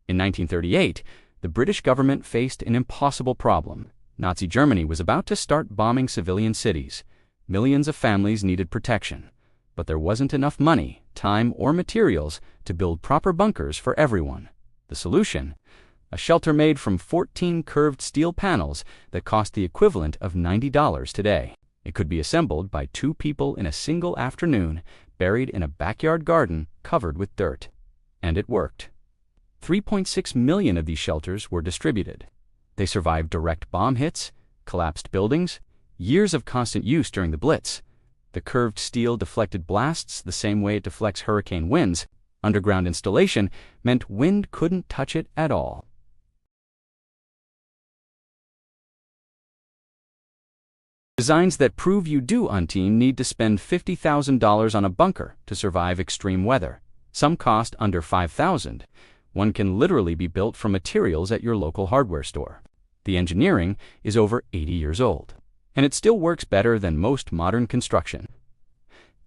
In 1938, the British government faced an impossible problem. Nazi Germany was about to start bombing civilian cities. Millions of families needed protection, but there wasn't enough money, time, or materials to build proper bunkers for everyone. The solution? A shelter made from 14 curved steel panels that cost the equivalent of $90 today. It could be assembled by 2 people in a single afternoon, buried in a backyard garden covered with dirt. And it worked. 3.6 million of these shelters were distributed. They survived direct bomb hits, collapsed buildings, years of constant use during the Blitz. The curved steel deflected blasts the same way it deflects hurricane winds. Underground installation meant wind couldn't touch it at all. Designs that prove you do, team, need to spend $50,000 on a bunker to survive extreme weather. Some cost under $5,000. One can literally be built from materials at your local hardware store. The engineering is over 80 years old, and it still works better than most modern construction.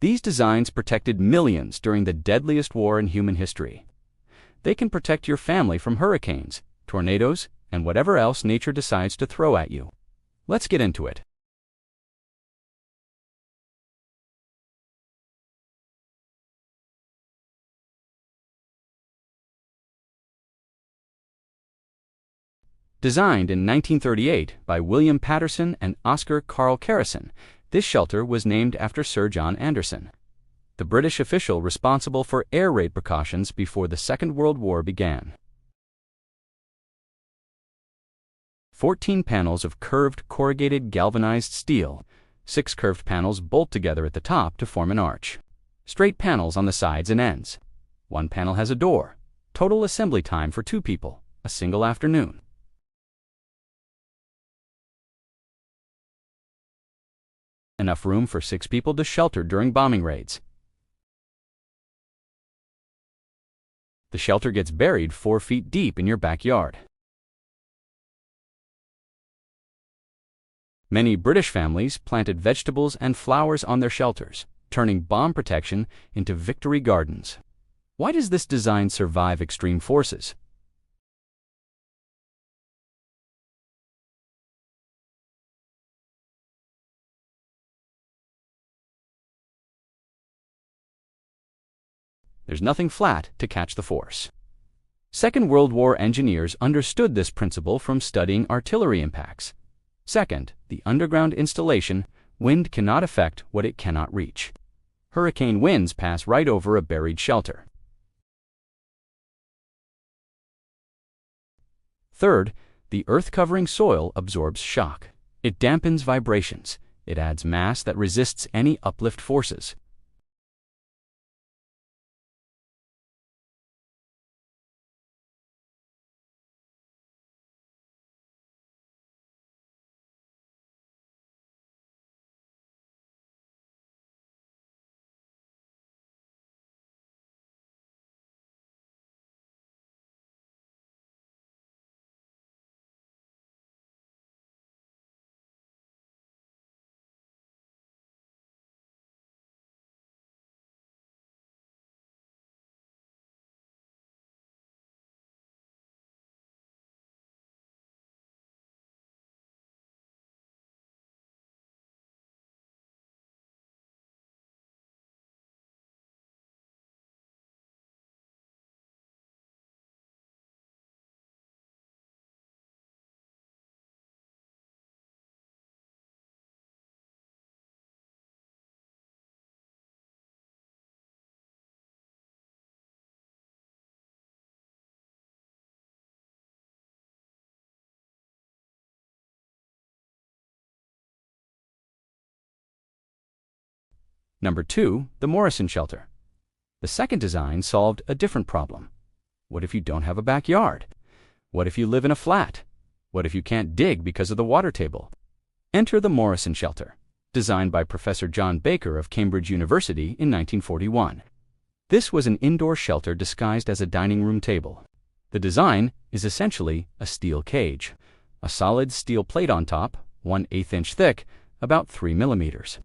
These designs protected millions during the deadliest war in human history. They can protect your family from hurricanes, tornadoes, and whatever else nature decides to throw at you. Let's get into it. Designed in 1938 by William Patterson and Oscar Carl Carrison, this shelter was named after Sir John Anderson, the British official responsible for air raid precautions before the Second World War began. 14 panels of curved corrugated galvanized steel. 6 curved panels bolt together at the top to form an arch. Straight panels on the sides and ends. 1 panel has a door. Total assembly time for 2 people, a single afternoon. Enough room for 6 people to shelter during bombing raids. The shelter gets buried 4 feet deep in your backyard. Many British families planted vegetables and flowers on their shelters, turning bomb protection into victory gardens. Why does this design survive extreme forces? There's nothing flat to catch the force. Second World War engineers understood this principle from studying artillery impacts. Second, the underground installation, wind cannot affect what it cannot reach. Hurricane winds pass right over a buried shelter. Third, the earth-covering soil absorbs shock. It dampens vibrations. It adds mass that resists any uplift forces. Number 2, the Morrison shelter. The second design solved a different problem. What if you don't have a backyard? What if you live in a flat? What if you can't dig because of the water table? Enter the Morrison shelter, designed by Professor John Baker of Cambridge University in 1941. This was an indoor shelter disguised as a dining room table. The design is essentially a steel cage, a solid steel plate on top, 1/8 inch thick, about 3 millimeters.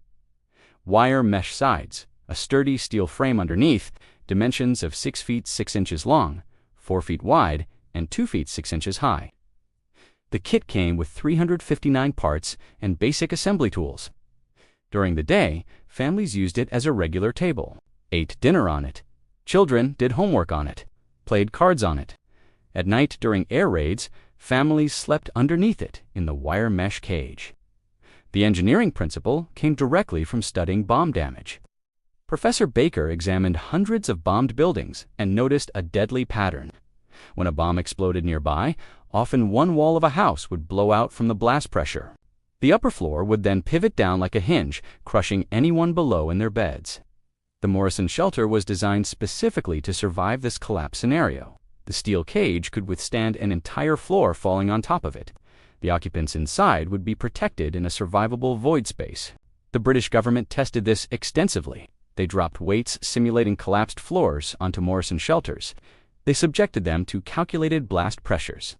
Wire mesh sides, a sturdy steel frame underneath, dimensions of 6 feet 6 inches long, 4 feet wide, and 2 feet 6 inches high. The kit came with 359 parts and basic assembly tools. During the day, families used it as a regular table, ate dinner on it. Children did homework on it, played cards on it. At night during air raids, families slept underneath it in the wire mesh cage. The engineering principle came directly from studying bomb damage. Professor Baker examined hundreds of bombed buildings and noticed a deadly pattern. When a bomb exploded nearby, often one wall of a house would blow out from the blast pressure. The upper floor would then pivot down like a hinge, crushing anyone below in their beds. The Morrison shelter was designed specifically to survive this collapse scenario. The steel cage could withstand an entire floor falling on top of it. The occupants inside would be protected in a survivable void space. The British government tested this extensively. They dropped weights simulating collapsed floors onto Morrison shelters. They subjected them to calculated blast pressures.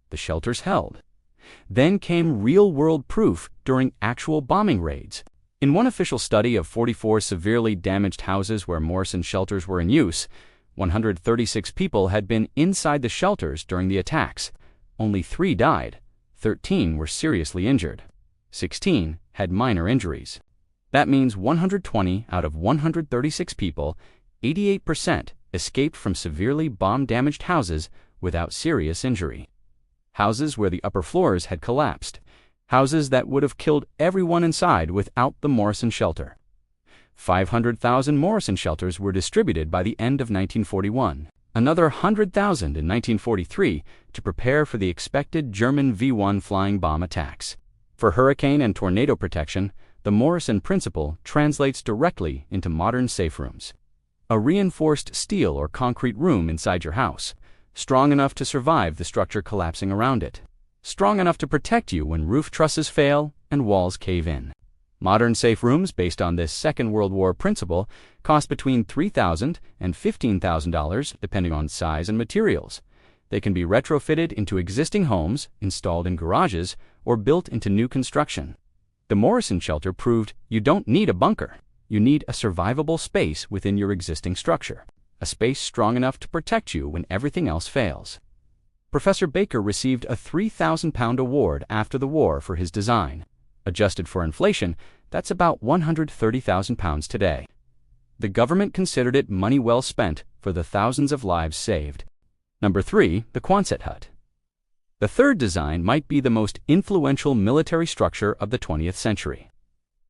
The shelters held. Then came real-world proof during actual bombing raids. In one official study of 44 severely damaged houses where Morrison shelters were in use, 136 people had been inside the shelters during the attacks. Only 3 died. 13 were seriously injured. 16 had minor injuries. That means 120 out of 136 people, 88%, escaped from severely bomb-damaged houses without serious injury. Houses where the upper floors had collapsed. Houses that would have killed everyone inside without the Morrison shelter. 500,000 Morrison shelters were distributed by the end of 1941. Another 100,000 in 1943 to prepare for the expected German V-1 flying bomb attacks. For hurricane and tornado protection, the Morrison principle translates directly into modern safe rooms. A reinforced steel or concrete room inside your house, strong enough to survive the structure collapsing around it, strong enough to protect you when roof trusses fail and walls cave in. Modern safe rooms based on this Second World War principle cost between $3,000 and $15,000 depending on size and materials. They can be retrofitted into existing homes, installed in garages, or built into new construction. The Morrison shelter proved you don't need a bunker. You need a survivable space within your existing structure, a space strong enough to protect you when everything else fails. Professor Baker received a £3,000 award after the war for his design. Adjusted for inflation, that's about £130,000 today. The government considered it money well spent for the thousands of lives saved. Number 3, the Quonset Hut. The third design might be the most influential military structure of the 20th century.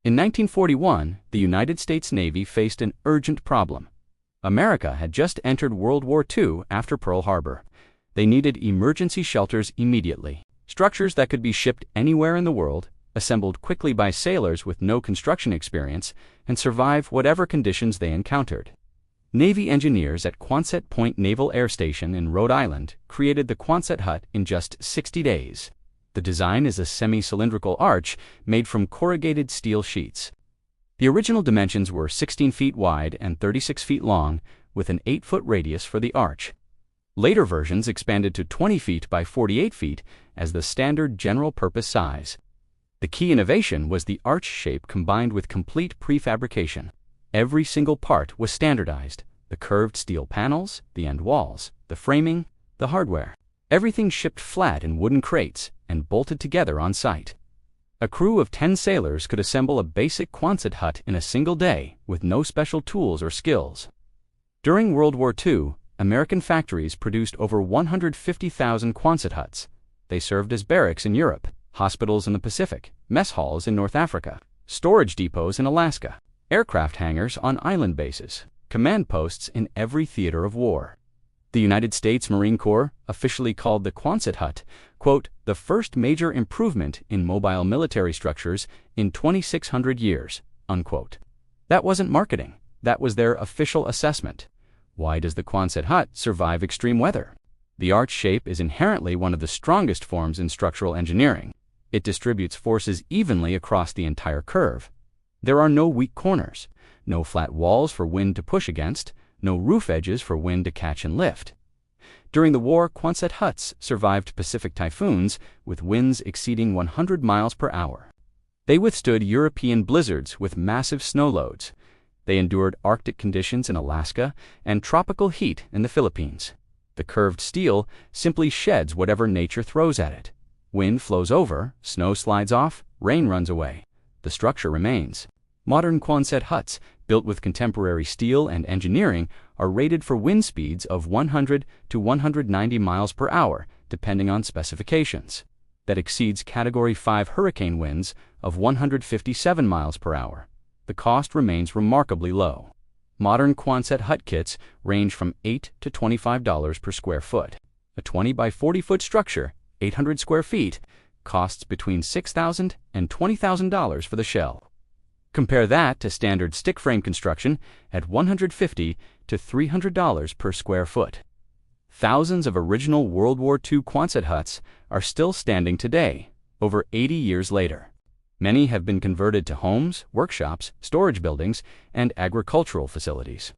In 1941, the United States Navy faced an urgent problem. America had just entered World War II after Pearl Harbor. They needed emergency shelters immediately, structures that could be shipped anywhere in the world, assembled quickly by sailors with no construction experience, and survive whatever conditions they encountered. Navy engineers at Quonset Point Naval Air Station in Rhode Island created the Quonset Hut in just 60 days. The design is a semi-cylindrical arch made from corrugated steel sheets. The original dimensions were 16 feet wide and 36 feet long, with an 8-foot radius for the arch. Later versions expanded to 20 feet by 48 feet as the standard general-purpose size. The key innovation was the arch shape combined with complete prefabrication. Every single part was standardized: the curved steel panels, the end walls, the framing, the hardware. Everything shipped flat in wooden crates and bolted together on site. A crew of 10 sailors could assemble a basic Quonset hut in a single day with no special tools or skills. During World War II, American factories produced over 150,000 Quonset huts. They served as barracks in Europe, hospitals in the Pacific, mess halls in North Africa, storage depots in Alaska, aircraft hangars on island bases, command posts in every theater of war. The United States Marine Corps officially called the Quonset Hut, quote, the first major improvement in mobile military structures in 2,600 years, unquote. That wasn't marketing. That was their official assessment. Why does the Quonset Hut survive extreme weather? The arch shape is inherently one of the strongest forms in structural engineering. It distributes forces evenly across the entire curve. There are no weak corners, no flat walls for wind to push against, no roof edges for wind to catch and lift. During the war, Quonset huts survived Pacific typhoons with winds exceeding 100 miles per hour. They withstood European blizzards with massive snow loads. They endured Arctic conditions in Alaska and tropical heat in the Philippines. The curved steel simply sheds whatever nature throws at it. Wind flows over, snow slides off, rain runs away. The structure remains. Modern Quonset huts, built with contemporary steel and engineering, are rated for wind speeds of 100 to 190 miles per hour, depending on specifications. That exceeds Category 5 hurricane winds of 157 miles per hour. The cost remains remarkably low. Modern Quonset hut kits range from $8 to $25 per square foot. A 20 by 40 foot structure, 800 square feet, costs between $6,000 and $20,000 for the shell. Compare that to standard stick frame construction at $150 to $300 per square foot. Thousands of original World War II Quonset huts are still standing today, over 80 years later. Many have been converted to homes, workshops, storage buildings, and agricultural facilities.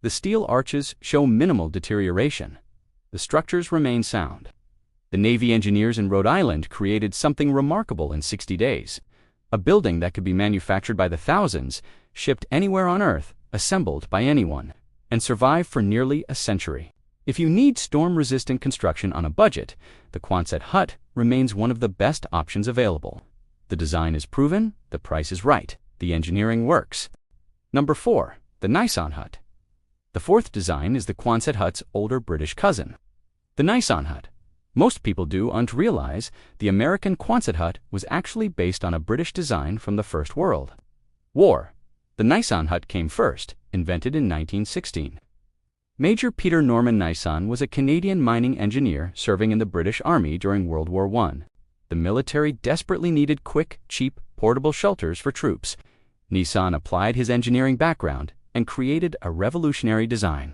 The steel arches show minimal deterioration. The structures remain sound. The Navy engineers in Rhode Island created something remarkable in 60 days. A building that could be manufactured by the thousands, shipped anywhere on Earth, assembled by anyone, and survived for nearly a century. If you need storm-resistant construction on a budget, the Quonset hut remains one of the best options available. The design is proven, the price is right, the engineering works. Number 4. The Nissen Hut. The fourth design is the Quonset hut's older British cousin. The Nissen Hut. Most people don't realize the American Quonset hut was actually based on a British design from the First World War. The Nissen Hut came first, invented in 1916. Major Peter Norman Nissen was a Canadian mining engineer serving in the British Army during World War I. The military desperately needed quick, cheap, portable shelters for troops. Nissen applied his engineering background and created a revolutionary design.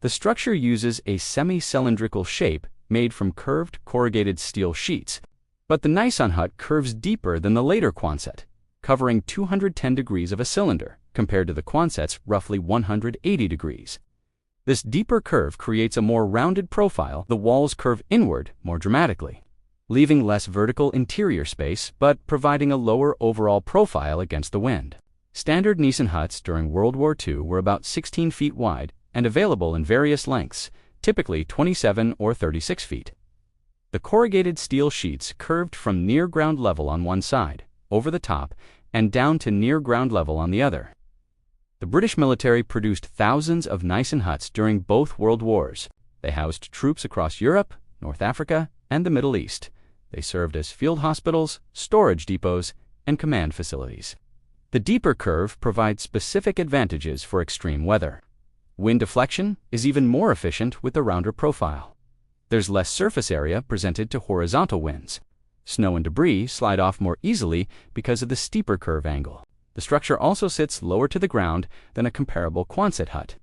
The structure uses a semi-cylindrical shape made from curved corrugated steel sheets, but the Nissen Hut curves deeper than the later Quonset, covering 210 degrees of a cylinder, compared to the Quonset's roughly 180 degrees. This deeper curve creates a more rounded profile. The walls curve inward more dramatically, leaving less vertical interior space but providing a lower overall profile against the wind. Standard Nissen huts during World War II were about 16 feet wide and available in various lengths, typically 27 or 36 feet. The corrugated steel sheets curved from near ground level on one side, over the top, and down to near ground level on the other. The British military produced thousands of Nissen huts during both World Wars. They housed troops across Europe, North Africa, and the Middle East. They served as field hospitals, storage depots, and command facilities. The deeper curve provides specific advantages for extreme weather. Wind deflection is even more efficient with the rounder profile. There's less surface area presented to horizontal winds. Snow and debris slide off more easily because of the steeper curve angle. The structure also sits lower to the ground than a comparable Quonset hut.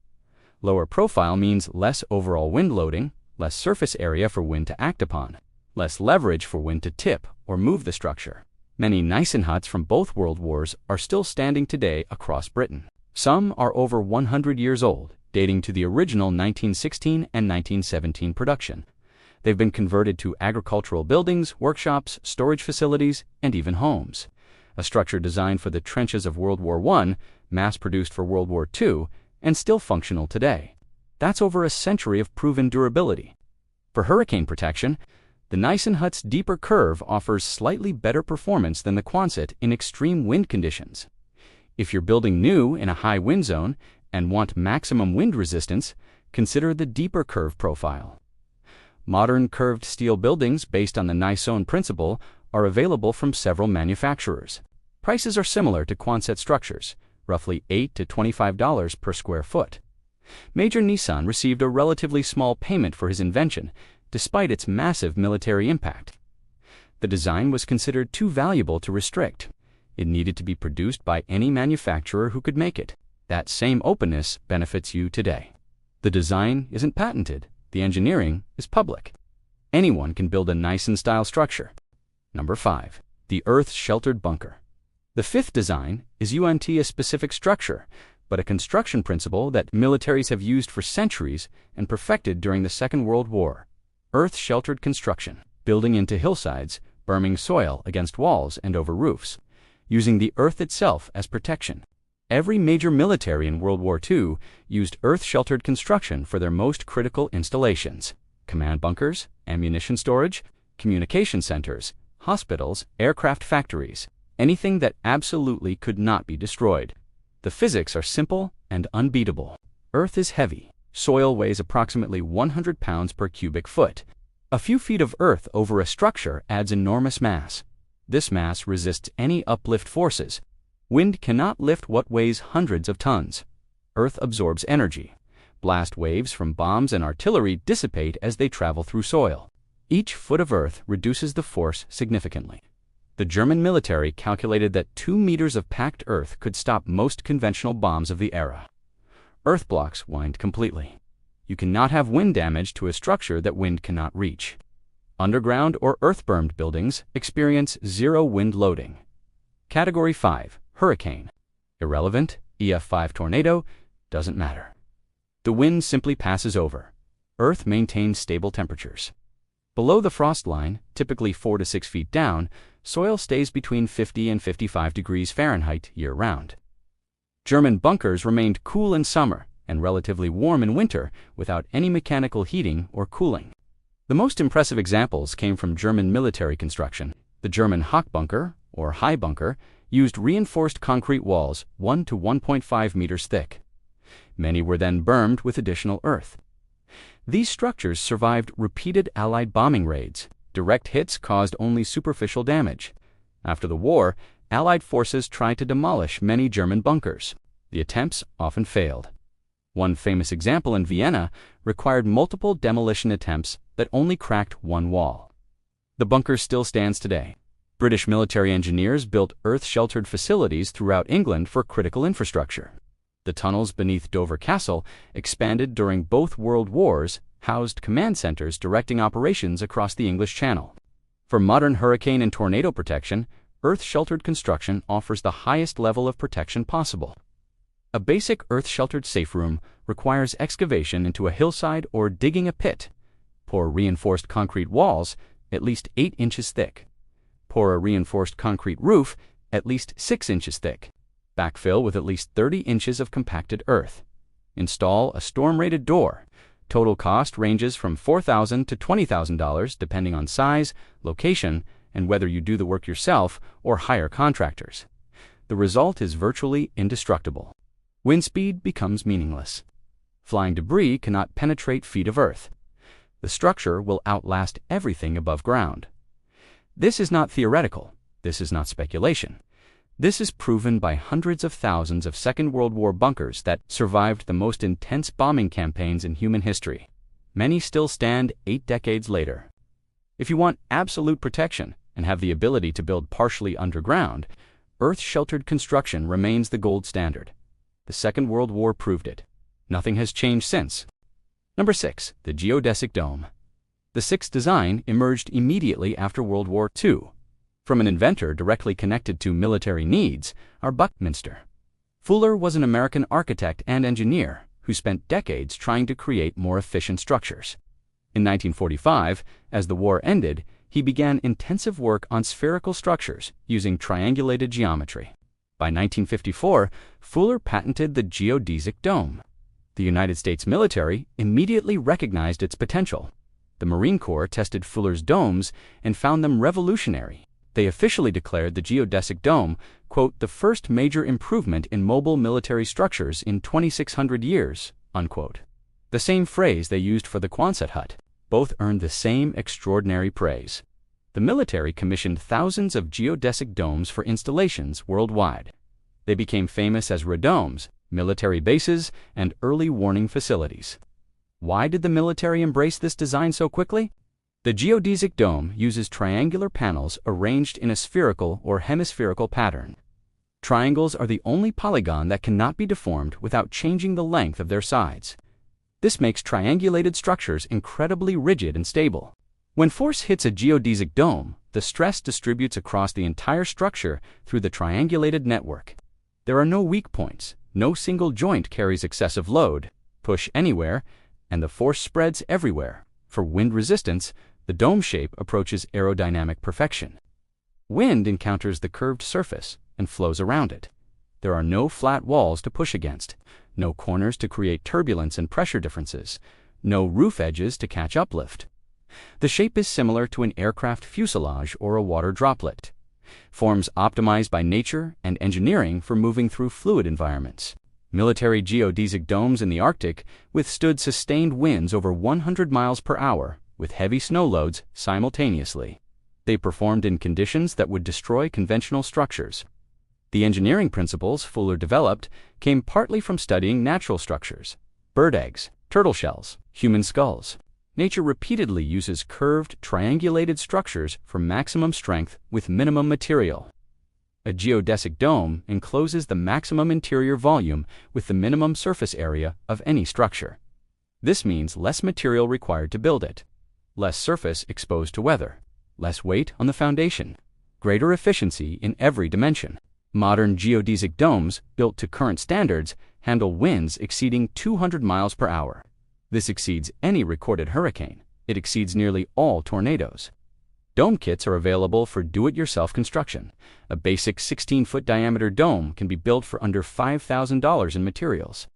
Lower profile means less overall wind loading, less surface area for wind to act upon, less leverage for wind to tip or move the structure. Many Nissen huts from both World Wars are still standing today across Britain. Some are over 100 years old, dating to the original 1916 and 1917 production. They've been converted to agricultural buildings, workshops, storage facilities, and even homes. A structure designed for the trenches of World War I, mass-produced for World War II, and still functional today. That's over a century of proven durability. For hurricane protection, the Nissen hut's deeper curve offers slightly better performance than the Quonset in extreme wind conditions. If you're building new in a high wind zone and want maximum wind resistance, consider the deeper curve profile. Modern curved steel buildings based on the Nissen principle are available from several manufacturers. Prices are similar to Quonset structures, roughly $8 to $25 per square foot. Major Nissen received a relatively small payment for his invention, despite its massive military impact. The design was considered too valuable to restrict. It needed to be produced by any manufacturer who could make it. That same openness benefits you today. The design isn't patented. The engineering is public. Anyone can build a Nissen-style structure. Number 5. The Earth-Sheltered Bunker. The fifth design is a specific structure, but a construction principle that militaries have used for centuries and perfected during the Second World War. Earth-sheltered construction, building into hillsides, berming soil against walls and over roofs, using the earth itself as protection. Every major military in World War II used earth-sheltered construction for their most critical installations: command bunkers, ammunition storage, communication centers, hospitals, aircraft factories, anything that absolutely could not be destroyed. The physics are simple and unbeatable. Earth is heavy. Soil weighs approximately 100 pounds per cubic foot. A few feet of earth over a structure adds enormous mass. This mass resists any uplift forces. Wind cannot lift what weighs hundreds of tons. Earth absorbs energy. Blast waves from bombs and artillery dissipate as they travel through soil. Each foot of earth reduces the force significantly. The German military calculated that 2 meters of packed earth could stop most conventional bombs of the era. Earth blocks wind completely. You cannot have wind damage to a structure that wind cannot reach. Underground or earth-bermed buildings experience zero wind loading. Category 5. Hurricane. Irrelevant. EF5 tornado. Doesn't matter. The wind simply passes over. Earth maintains stable temperatures. Below the frost line, typically 4 to 6 feet down, soil stays between 50 and 55 degrees Fahrenheit year-round. German bunkers remained cool in summer and relatively warm in winter without any mechanical heating or cooling. The most impressive examples came from German military construction. The German Hochbunker, or high bunker, used reinforced concrete walls 1 to 1.5 meters thick. Many were then bermed with additional earth. These structures survived repeated Allied bombing raids. Direct hits caused only superficial damage. After the war, Allied forces tried to demolish many German bunkers. The attempts often failed. One famous example in Vienna required multiple demolition attempts that only cracked one wall. The bunker still stands today. British military engineers built earth-sheltered facilities throughout England for critical infrastructure. The tunnels beneath Dover Castle, expanded during both World Wars, housed command centers directing operations across the English Channel. For modern hurricane and tornado protection, earth-sheltered construction offers the highest level of protection possible. A basic earth-sheltered safe room requires excavation into a hillside or digging a pit. Pour reinforced concrete walls, at least 8 inches thick. Pour a reinforced concrete roof, at least 6 inches thick. Backfill with at least 30 inches of compacted earth. Install a storm-rated door. Total cost ranges from $4,000 to $20,000 depending on size, location, and whether you do the work yourself or hire contractors. The result is virtually indestructible. Wind speed becomes meaningless. Flying debris cannot penetrate feet of earth. The structure will outlast everything above ground. This is not theoretical. This is not speculation. This is proven by hundreds of thousands of Second World War bunkers that survived the most intense bombing campaigns in human history. Many still stand 8 decades later. If you want absolute protection and have the ability to build partially underground, earth-sheltered construction remains the gold standard. The Second World War proved it. Nothing has changed since. Number 6. The geodesic dome. The sixth design emerged immediately after World War II. From an inventor directly connected to military needs are Buckminster. Fuller was an American architect and engineer who spent decades trying to create more efficient structures. In 1945, as the war ended, he began intensive work on spherical structures using triangulated geometry. By 1954, Fuller patented the geodesic dome. The United States military immediately recognized its potential. The Marine Corps tested Fuller's domes and found them revolutionary. They officially declared the geodesic dome, quote, the first major improvement in mobile military structures in 2,600 years, unquote. The same phrase they used for the Quonset Hut. Both earned the same extraordinary praise. The military commissioned thousands of geodesic domes for installations worldwide. They became famous as radomes, military bases, and early warning facilities. Why did the military embrace this design so quickly? The geodesic dome uses triangular panels arranged in a spherical or hemispherical pattern. Triangles are the only polygon that cannot be deformed without changing the length of their sides. This makes triangulated structures incredibly rigid and stable. When force hits a geodesic dome, the stress distributes across the entire structure through the triangulated network. There are no weak points, no single joint carries excessive load, push anywhere, and the force spreads everywhere. For wind resistance, the dome shape approaches aerodynamic perfection. Wind encounters the curved surface and flows around it. There are no flat walls to push against, no corners to create turbulence and pressure differences, no roof edges to catch uplift. The shape is similar to an aircraft fuselage or a water droplet. Forms optimized by nature and engineering for moving through fluid environments. Military geodesic domes in the Arctic withstood sustained winds over 100 miles per hour with heavy snow loads simultaneously. They performed in conditions that would destroy conventional structures. The engineering principles Fuller developed came partly from studying natural structures: bird eggs, turtle shells, human skulls. Nature repeatedly uses curved, triangulated structures for maximum strength with minimum material. A geodesic dome encloses the maximum interior volume with the minimum surface area of any structure. This means less material required to build it, less surface exposed to weather, less weight on the foundation, greater efficiency in every dimension. Modern geodesic domes, built to current standards, handle winds exceeding 200 miles per hour. This exceeds any recorded hurricane. It exceeds nearly all tornadoes. Dome kits are available for do-it-yourself construction. A basic 16-foot diameter dome can be built for under $5,000 in materials.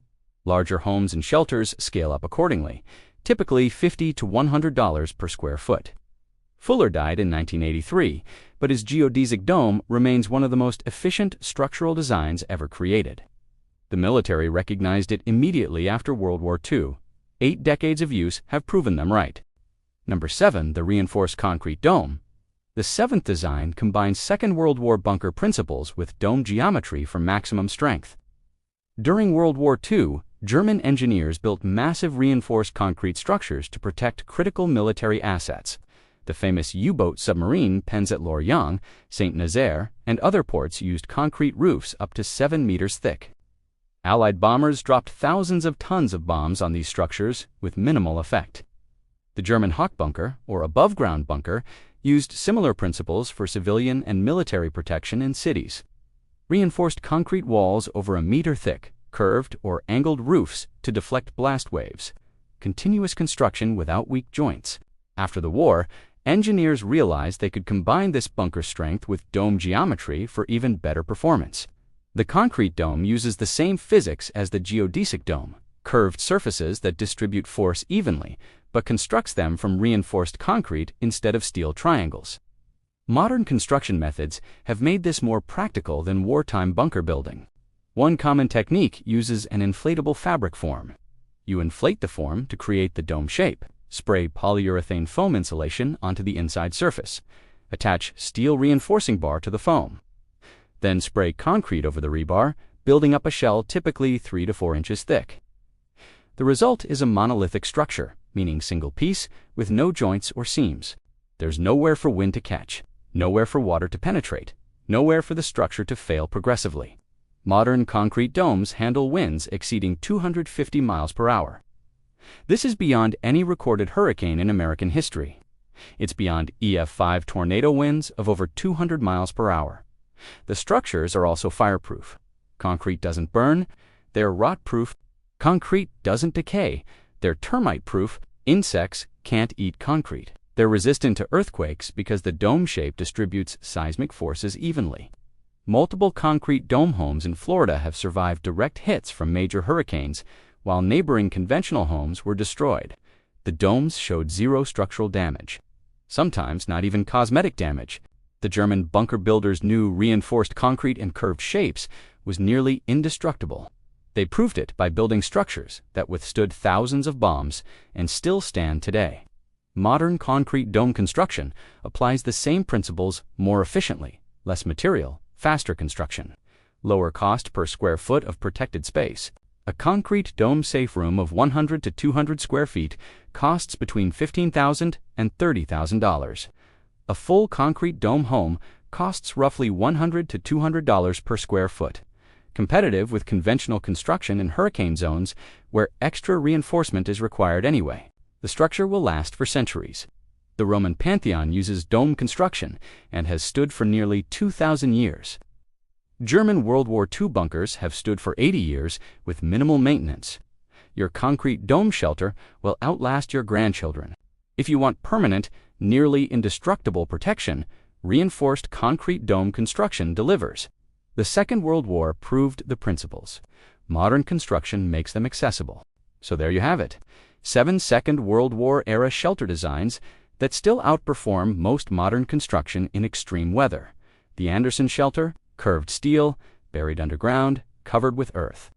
Larger homes and shelters scale up accordingly, typically $50 to $100 per square foot. Fuller died in 1983, but his geodesic dome remains one of the most efficient structural designs ever created. The military recognized it immediately after World War II. 8 decades of use have proven them right. Number 7. The reinforced concrete dome. The seventh design combines Second World War bunker principles with dome geometry for maximum strength. During World War II, German engineers built massive reinforced concrete structures to protect critical military assets. The famous U-boat submarine pens at Lorient, Saint-Nazaire, and other ports used concrete roofs up to 7 meters thick. Allied bombers dropped thousands of tons of bombs on these structures with minimal effect. The German Hawk bunker, or above-ground bunker, used similar principles for civilian and military protection in cities. Reinforced concrete walls over a meter thick, curved or angled roofs to deflect blast waves. Continuous construction without weak joints. After the war, engineers realized they could combine this bunker strength with dome geometry for even better performance. The concrete dome uses the same physics as the geodesic dome, curved surfaces that distribute force evenly, but constructs them from reinforced concrete instead of steel triangles. Modern construction methods have made this more practical than wartime bunker building. One common technique uses an inflatable fabric form. You inflate the form to create the dome shape, spray polyurethane foam insulation onto the inside surface, attach steel reinforcing bar to the foam. Then spray concrete over the rebar, building up a shell typically 3 to 4 inches thick. The result is a monolithic structure, meaning single piece, with no joints or seams. There's nowhere for wind to catch, nowhere for water to penetrate, nowhere for the structure to fail progressively. Modern concrete domes handle winds exceeding 250 miles per hour. This is beyond any recorded hurricane in American history. It's beyond EF5 tornado winds of over 200 miles per hour. The structures are also fireproof. Concrete doesn't burn, they're rot-proof. Concrete doesn't decay, they're termite-proof. Insects can't eat concrete. They're resistant to earthquakes because the dome shape distributes seismic forces evenly. Multiple concrete dome homes in Florida have survived direct hits from major hurricanes, while neighboring conventional homes were destroyed. The domes showed zero structural damage, sometimes not even cosmetic damage. The German bunker builders' new reinforced concrete and curved shapes was nearly indestructible. They proved it by building structures that withstood thousands of bombs and still stand today. Modern concrete dome construction applies the same principles more efficiently: less material, faster construction, lower cost per square foot of protected space. A concrete dome-safe room of 100 to 200 square feet costs between $15,000 and $30,000. A full concrete dome home costs roughly $100 to $200 per square foot, competitive with conventional construction in hurricane zones where extra reinforcement is required anyway. The structure will last for centuries. The Roman Pantheon uses dome construction and has stood for nearly 2,000 years. German World War II bunkers have stood for 80 years with minimal maintenance. Your concrete dome shelter will outlast your grandchildren. If you want permanent, nearly indestructible protection, reinforced concrete dome construction delivers. The Second World War proved the principles. Modern construction makes them accessible. So there you have it. 7 Second World War-era shelter designs that still outperform most modern construction in extreme weather. The Anderson shelter, curved steel, buried underground, covered with earth.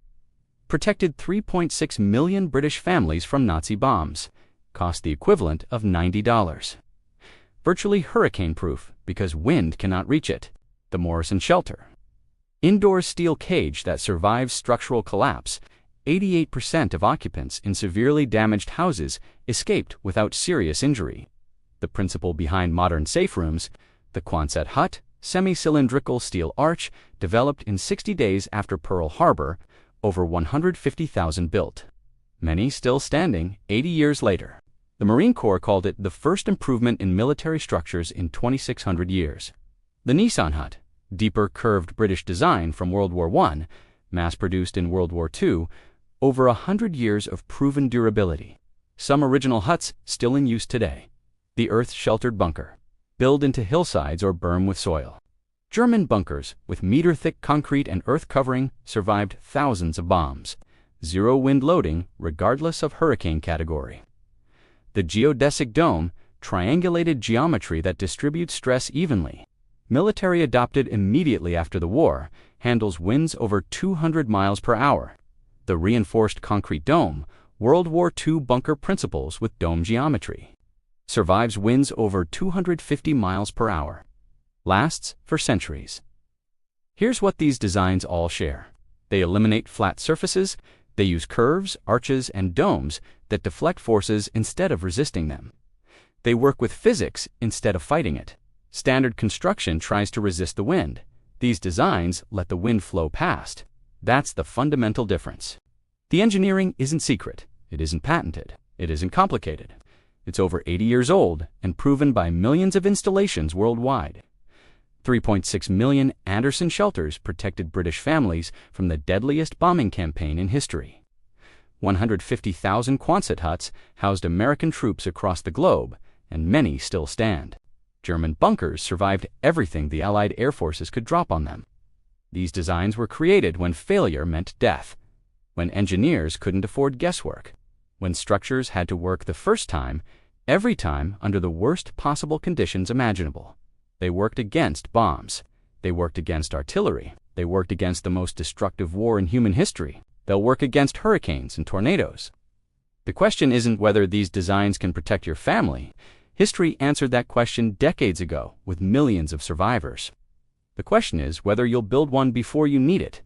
Protected 3.6 million British families from Nazi bombs. Cost the equivalent of $90. Virtually hurricane-proof because wind cannot reach it. The Morrison shelter. Indoor steel cage that survives structural collapse. 88% of occupants in severely damaged houses escaped without serious injury. The principle behind modern safe rooms, the Quonset Hut, semi-cylindrical steel arch, developed in 60 days after Pearl Harbor, over 150,000 built. Many still standing 80 years later. The Marine Corps called it the first improvement in military structures in 2,600 years. The Nissen Hut, deeper curved British design from World War I, mass-produced in World War II, over 100 years of proven durability. Some original huts still in use today. The earth-sheltered bunker, built into hillsides or berm with soil. German bunkers with meter-thick concrete and earth covering survived thousands of bombs. Zero wind loading regardless of hurricane category. The geodesic dome, triangulated geometry that distributes stress evenly. Military adopted immediately after the war, handles winds over 200 miles per hour. The reinforced concrete dome, World War II bunker principles with dome geometry. Survives winds over 250 miles per hour. Lasts for centuries. Here's what these designs all share. They eliminate flat surfaces. They use curves, arches, and domes that deflect forces instead of resisting them. They work with physics instead of fighting it. Standard construction tries to resist the wind. These designs let the wind flow past. That's the fundamental difference. The engineering isn't secret. It isn't patented. It isn't complicated. It's over 80 years old and proven by millions of installations worldwide. 3.6 million Anderson shelters protected British families from the deadliest bombing campaign in history. 150,000 Quonset Huts housed American troops across the globe, and many still stand. German bunkers survived everything the Allied air forces could drop on them. These designs were created when failure meant death, when engineers couldn't afford guesswork, when structures had to work the first time, every time under the worst possible conditions imaginable. They worked against bombs. They worked against artillery. They worked against the most destructive war in human history. They'll work against hurricanes and tornadoes. The question isn't whether these designs can protect your family. History answered that question decades ago with millions of survivors. The question is whether you'll build one before you need it.